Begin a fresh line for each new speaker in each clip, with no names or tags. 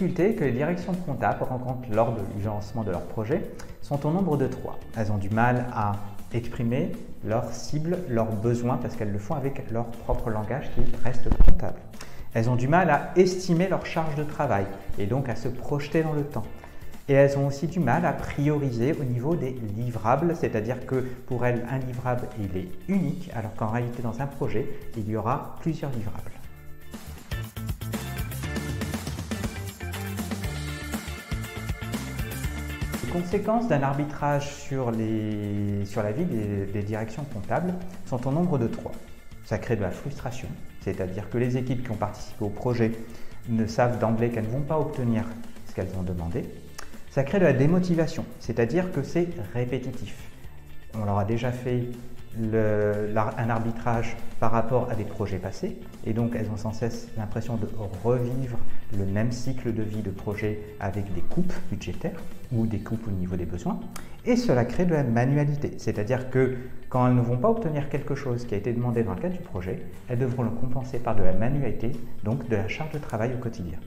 difficultés que les directions comptables rencontrent lors du lancement de leur projet sont au nombre de 3. Elles ont du mal à exprimer leurs cibles, leurs besoins, parce qu'elles le font avec leur propre langage qui reste comptable. Elles ont du mal à estimer leur charge de travail et donc à se projeter dans le temps. Et elles ont aussi du mal à prioriser au niveau des livrables, c'est-à-dire que pour elles, un livrable, il est unique, alors qu'en réalité, dans un projet, il y aura plusieurs livrables. Les conséquences d'un arbitrage sur la vie des directions comptables sont au nombre de 3. Ça crée de la frustration, c'est-à-dire que les équipes qui ont participé au projet ne savent d'emblée qu'elles ne vont pas obtenir ce qu'elles ont demandé. Ça crée de la démotivation, c'est-à-dire que c'est répétitif. On leur a déjà fait un arbitrage par rapport à des projets passés et donc elles ont sans cesse l'impression de revivre le même cycle de vie de projet avec des coupes budgétaires ou des coupes au niveau des besoins et cela crée de la manualité, c'est-à-dire que quand elles ne vont pas obtenir quelque chose qui a été demandé dans le cadre du projet, elles devront le compenser par de la manualité, donc de la charge de travail au quotidien.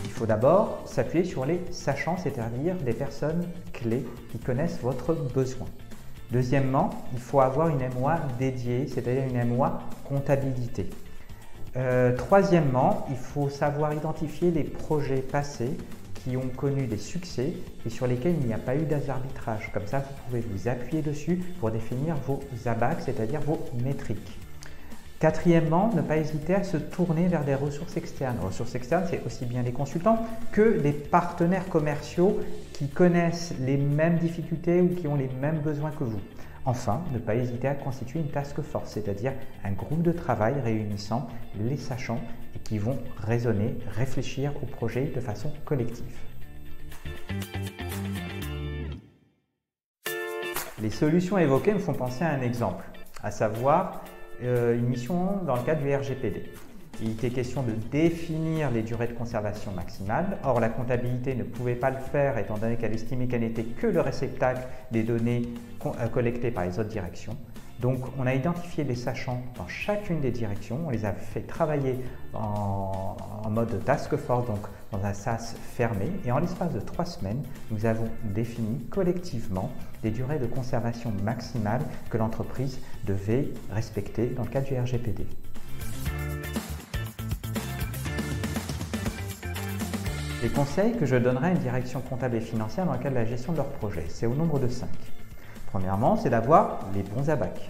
Il faut d'abord s'appuyer sur les sachants, c'est-à-dire des personnes clés qui connaissent votre besoin. Deuxièmement, il faut avoir une MOA dédiée, c'est-à-dire une MOA comptabilité. Troisièmement, il faut savoir identifier les projets passés qui ont connu des succès et sur lesquels il n'y a pas eu d'arbitrage. Comme ça, vous pouvez vous appuyer dessus pour définir vos ABAC, c'est-à-dire vos métriques. Quatrièmement, ne pas hésiter à se tourner vers des ressources externes. Les ressources externes, c'est aussi bien les consultants que des partenaires commerciaux qui connaissent les mêmes difficultés ou qui ont les mêmes besoins que vous. Enfin, ne pas hésiter à constituer une task force, c'est-à-dire un groupe de travail réunissant les sachants et qui vont raisonner, réfléchir au projet de façon collective. Les solutions évoquées me font penser à un exemple, à savoir une mission dans le cadre du RGPD. Il était question de définir les durées de conservation maximales. Or, la comptabilité ne pouvait pas le faire étant donné qu'elle estimait qu'elle n'était que le réceptacle des données collectées par les autres directions. Donc, on a identifié les sachants dans chacune des directions. On les a fait travailler en mode task force, donc dans un SAS fermé. Et en l'espace de 3 semaines, nous avons défini collectivement des durées de conservation maximales que l'entreprise devait respecter dans le cadre du RGPD. Les conseils que je donnerai à une direction comptable et financière dans le cadre de la gestion de leur projet, c'est au nombre de 5. Premièrement, c'est d'avoir les bons ABAC.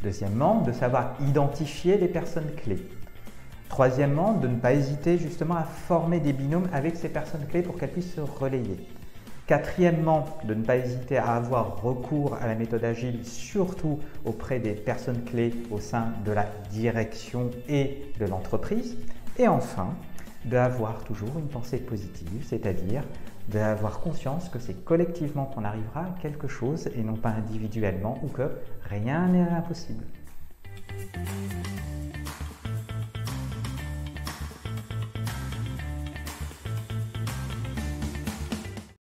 Deuxièmement, de savoir identifier les personnes clés. Troisièmement, de ne pas hésiter justement à former des binômes avec ces personnes clés pour qu'elles puissent se relayer. Quatrièmement, de ne pas hésiter à avoir recours à la méthode agile, surtout auprès des personnes clés au sein de la direction et de l'entreprise. Et enfin, d'avoir toujours une pensée positive, c'est-à-dire d'avoir conscience que c'est collectivement qu'on arrivera à quelque chose et non pas individuellement ou que rien n'est impossible.